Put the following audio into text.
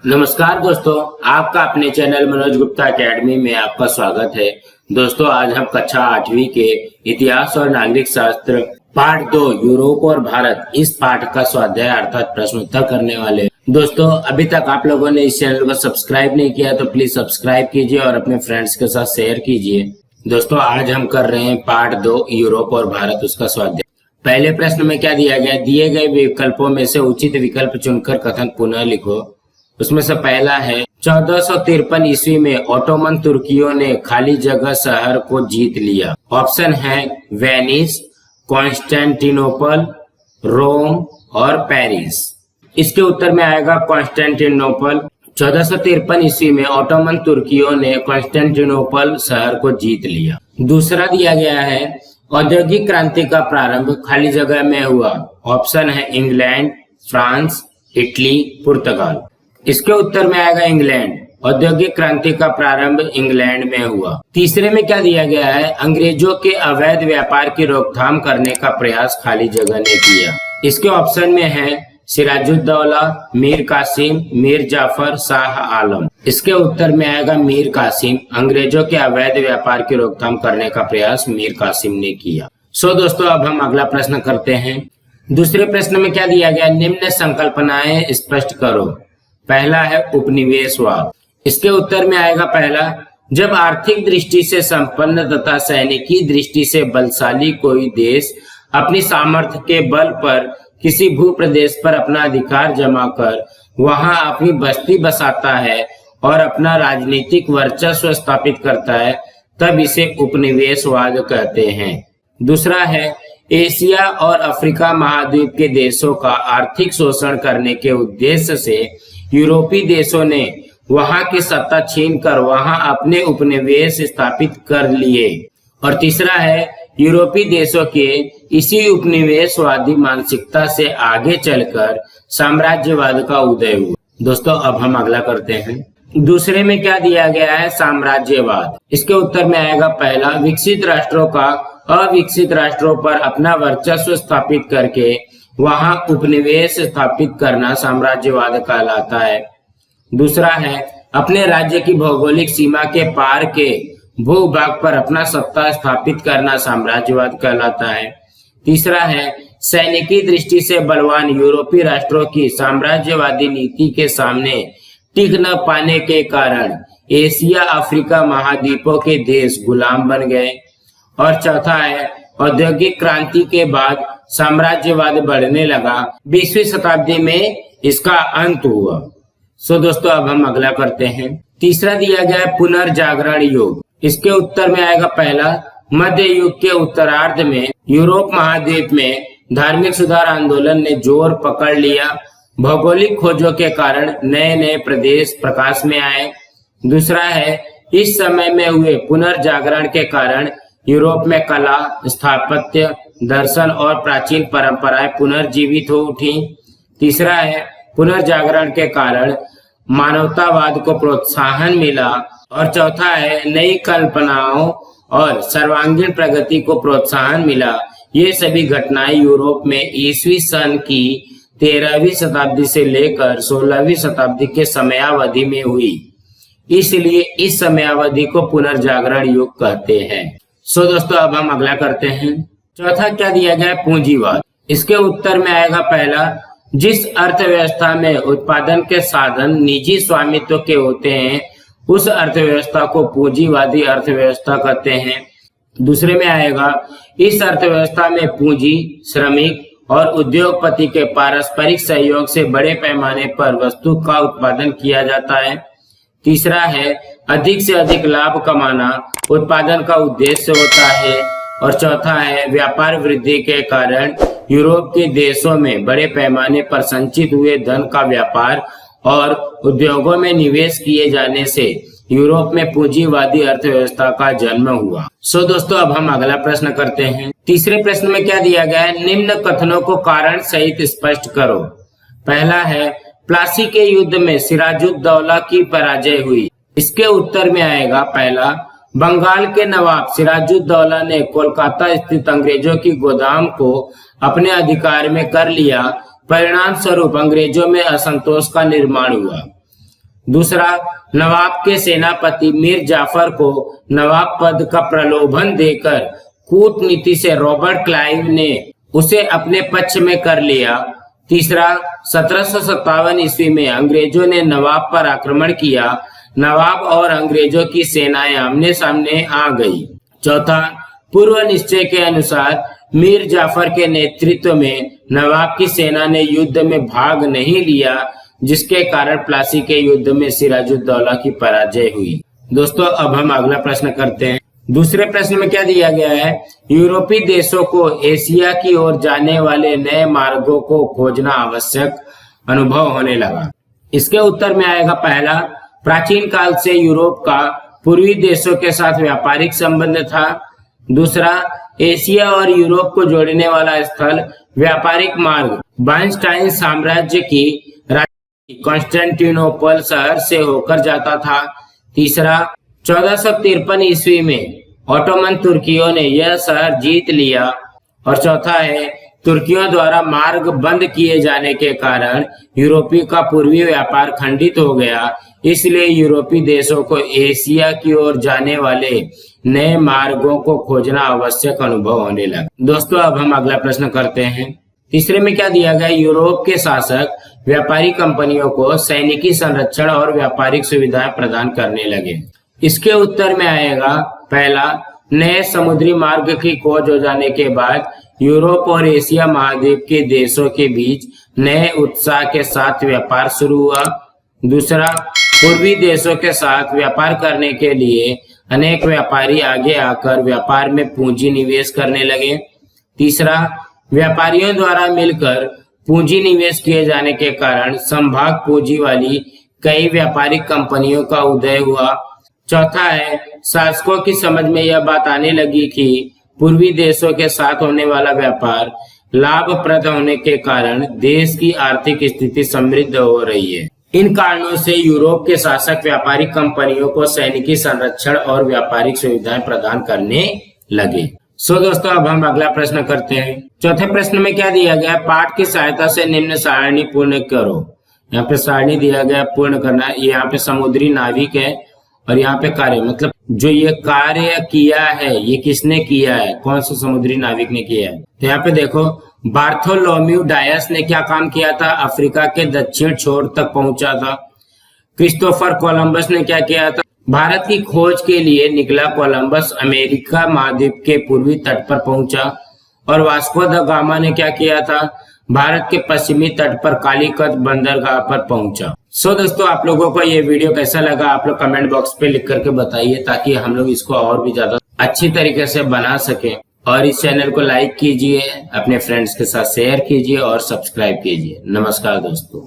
नमस्कार दोस्तों, आपका अपने चैनल मनोज गुप्ता एकेडमी में आपका स्वागत है। दोस्तों, आज हम कक्षा 8वीं के इतिहास और नागरिक शास्त्र पाठ 2 यूरोप और भारत इस पाठ का स्वाध्याय अर्थात प्रश्नोत्तर करने वाले हैं। दोस्तों, अभी तक आप लोगों ने इस चैनल को सब्सक्राइब नहीं किया तो प्लीज सब्सक्राइब कीजिए और अपने फ्रेंड्स के साथ शेयर कीजिए। दोस्तों, आज हम कर रहे हैं पाठ 2 यूरोप और भारत उसका स्वाध्याय। पहले प्रश्न में क्या दिया गया? दिए गए विकल्पों में से उचित विकल्प चुनकर कथन पुनः लिखो। उसमें से पहला है 1453 ईस्वी में ओटोमन तुर्कियों ने खाली जगह शहर को जीत लिया। ऑप्शन है वेनिस, कॉन्स्टेंटिनोपल, रोम और पेरिस। इसके उत्तर में आएगा कॉन्स्टेंटिनोपल। 1453 ईस्वी में ओटोमन तुर्कियों ने कॉन्स्टेंटिनोपल शहर को जीत लिया। दूसरा दिया गया है औद्योगिक क्रांति का प्रारंभ खाली जगह में हुआ। ऑप्शन है इंग्लैंड, फ्रांस, इटली, पुर्तगाल। इसके उत्तर में आएगा इंग्लैंड। औद्योगिक क्रांति का प्रारंभ इंग्लैंड में हुआ। तीसरे में क्या दिया गया है? अंग्रेजों के अवैध व्यापार की रोकथाम करने का प्रयास खाली जगह ने किया। इसके ऑप्शन में है सिराजुद्दौला, मीर कासिम, मीर जाफर, शाह आलम। इसके उत्तर में आएगा मीर कासिम। अंग्रेजों के अवैध व्यापार की रोकथाम करने का प्रयास मीर कासिम ने किया। दोस्तों, अब हम अगला प्रश्न करते हैं। दूसरे प्रश्न में क्या दिया गया? निम्न संकल्पनाएं स्पष्ट करो। पहला है उपनिवेशवाद। इसके उत्तर में आएगा पहला, जब आर्थिक दृष्टि से संपन्न तथा सैनिकी दृष्टि से बलशाली कोई देश अपनी सामर्थ्य के बल पर किसी भू प्रदेश पर अपना अधिकार जमा कर वहां अपनी बस्ती बसाता है और अपना राजनीतिक वर्चस्व स्थापित करता है, तब इसे उपनिवेशवाद कहते हैं। दूसरा है एशिया और अफ्रीका महाद्वीप के देशों का आर्थिक शोषण करने के उद्देश्य से यूरोपीय देशों ने वहां की सत्ता छीनकर वहां अपने उपनिवेश स्थापित कर लिए। और तीसरा है यूरोपीय देशों के इसी उपनिवेशवादी मानसिकता से आगे चलकर साम्राज्यवाद का उदय हुआ। दोस्तों, अब हम अगला करते हैं। दूसरे में क्या दिया गया है? साम्राज्यवाद। इसके उत्तर में आएगा पहला, विकसित राष्ट्रों का अविकसित राष्ट्रों पर अपना वर्चस्व स्थापित करके वहां उपनिवेश स्थापित करना साम्राज्यवाद कहलाता है। दूसरा है अपने राज्य की भौगोलिक सीमा के पार के भूभाग पर अपना सत्ता स्थापित करना साम्राज्यवाद कहलाता है। तीसरा है सैनिकी दृष्टि से बलवान यूरोपीय राष्ट्रों की साम्राज्यवादी नीति के सामने टिक न पाने के कारण एशिया अफ्रीका महाद्वीपों के देश गुलाम बन गए। और चौथा है औद्योगिक क्रांति के बाद साम्राज्यवाद बढ़ने लगा। 20वीं शताब्दी में इसका अंत हुआ। दोस्तों, अब हम अगला करते हैं। तीसरा दिया गया है पुनर्जागरण युग। इसके उत्तर में आएगा पहला, मध्य युग के उत्तरार्ध में यूरोप महाद्वीप में धार्मिक सुधार आंदोलन ने जोर पकड़ लिया। भौगोलिक खोजों के कारण नए नए प्रदेश प्रकाश में आए। दूसरा है इस समय में हुए पुनर्जागरण के कारण यूरोप में कला, स्थापत्य, दर्शन और प्राचीन परंपराएं पुनर्जीवित हो उठी। तीसरा है पुनर्जागरण के कारण मानवतावाद को प्रोत्साहन मिला। और चौथा है नई कल्पनाओं और सर्वांगीण प्रगति को प्रोत्साहन मिला। ये सभी घटनाएं यूरोप में ईसवी सन की 13वीं शताब्दी से लेकर 16वीं शताब्दी के समयावधि में हुई। इसलिए इस समयावधि को पुनर्जागरण युग कहते हैं। दोस्तों, अब हम अगला करते हैं। चौथा क्या दिया गया? पूंजीवाद। इसके उत्तर में आएगा पहला, जिस अर्थव्यवस्था में उत्पादन के साधन निजी स्वामित्व के होते हैं उस अर्थव्यवस्था को पूंजीवादी अर्थव्यवस्था कहते हैं। दूसरे में आएगा इस अर्थव्यवस्था में पूंजी, श्रमिक और उद्योगपति के पारस्परिक सहयोग से बड़े पैमाने पर वस्तु का उत्पादन किया जाता है। तीसरा है अधिक से अधिक लाभ कमाना उत्पादन का उद्देश्य होता है। और चौथा है व्यापार वृद्धि के कारण यूरोप के देशों में बड़े पैमाने पर संचित हुए धन का व्यापार और उद्योगों में निवेश किए जाने से यूरोप में पूंजीवादी अर्थव्यवस्था का जन्म हुआ। दोस्तों, अब हम अगला प्रश्न करते हैं। तीसरे प्रश्न में क्या दिया गया है? निम्न कथनों को कारण सहित स्पष्ट करो। पहला है प्लासी के युद्ध में सिराजुद्दौला की पराजय हुई। इसके उत्तर में आएगा पहला, बंगाल के नवाब सिराजुद्दौला ने कोलकाता स्थित अंग्रेजों की गोदाम को अपने अधिकार में कर लिया। परिणाम स्वरूप अंग्रेजों में असंतोष का निर्माण हुआ। दूसरा, नवाब के सेनापति मीर जाफर को नवाब पद का प्रलोभन देकर कूटनीति से रॉबर्ट क्लाइव ने उसे अपने पक्ष में कर लिया। तीसरा, 1757 ईस्वी में अंग्रेजों ने नवाब पर आक्रमण किया। नवाब और अंग्रेजों की सेनाएं आमने सामने आ गई। चौथा, पूर्व निश्चय के अनुसार मीर जाफर के नेतृत्व में नवाब की सेना ने युद्ध में भाग नहीं लिया, जिसके कारण प्लासी के युद्ध में सिराजुद्दौला की पराजय हुई। दोस्तों, अब हम अगला प्रश्न करते हैं। दूसरे प्रश्न में क्या दिया गया है? यूरोपीय देशों को एशिया की ओर जाने वाले नए मार्गों को खोजना आवश्यक अनुभव होने लगा। इसके उत्तर में आएगा पहला, प्राचीन काल से यूरोप का पूर्वी देशों के साथ व्यापारिक संबंध था। दूसरा, एशिया और यूरोप को जोड़ने वाला स्थल व्यापारिक मार्ग बाइजेंटाइन साम्राज्य की राजधानी कॉन्स्टेंटिनोपल शहर से होकर जाता था। तीसरा, 1453 ईस्वी में ऑटोमन तुर्कियों ने यह शहर जीत लिया। और चौथा है, तुर्कियों द्वारा मार्ग बंद किए जाने के कारण यूरोपीय का पूर्वी व्यापार खंडित हो गया, इसलिए यूरोपीय देशों को एशिया की ओर जाने वाले नए मार्गों को खोजना आवश्यक अनुभव होने लगा। दोस्तों, अब हम अगला प्रश्न करते हैं। तीसरे में क्या दिया गया? यूरोप के शासक व्यापारी कंपनियों को सैनिकी संरक्षण और व्यापारिक सुविधाएं प्रदान करने लगे। इसके उत्तर में आएगा पहला, नए समुद्री मार्ग की खोज हो जाने के बाद यूरोप और एशिया महाद्वीप के देशों के बीच नए उत्साह के साथ व्यापार शुरू हुआ। दूसरा, पूर्वी देशों के साथ व्यापार करने के लिए अनेक व्यापारी आगे आकर व्यापार में पूंजी निवेश करने लगे। तीसरा, व्यापारियों द्वारा मिलकर पूंजी निवेश किए जाने के कारण संभाग पूंजी वाली कई व्यापारिक कंपनियों का उदय हुआ। चौथा है, शासकों की समझ में यह बात आने लगी कि पूर्वी देशों के साथ होने वाला व्यापार लाभप्रद होने के कारण देश की आर्थिक स्थिति समृद्ध हो रही है। इन कारणों से यूरोप के शासक व्यापारिक कंपनियों को सैनिकी संरक्षण और व्यापारिक सुविधाएं प्रदान करने लगे। दोस्तों, अब हम अगला प्रश्न करते हैं। चौथे प्रश्न में क्या दिया गया? पाठ की सहायता से निम्न सारणी पूर्ण करो। यहाँ पे सारणी दिया गया पूर्ण करना। यहाँ पे समुद्री नाविक है और यहाँ पे कार्य, मतलब जो ये कार्य किया है ये किसने किया है, कौन सा समुद्री नाविक ने किया है। तो यहाँ पे देखो, बार्थोलोम्यू डायस ने क्या काम किया था? अफ्रीका के दक्षिण छोर तक पहुंचा था। क्रिस्टोफर कोलंबस ने क्या किया था? भारत की खोज के लिए निकला कोलंबस अमेरिका महाद्वीप के पूर्वी तट पर पहुंचा। और वास्को द गामा ने क्या किया था? भारत के पश्चिमी तट पर कालीकत बंदरगाह पर पहुंचा। दोस्तों, आप लोगों को ये वीडियो कैसा लगा आप लोग कमेंट बॉक्स पे लिख करके बताइए, ताकि हम लोग इसको और भी ज्यादा अच्छी तरीके से बना सकें। और इस चैनल को लाइक कीजिए, अपने फ्रेंड्स के साथ शेयर कीजिए और सब्सक्राइब कीजिए। नमस्कार दोस्तों।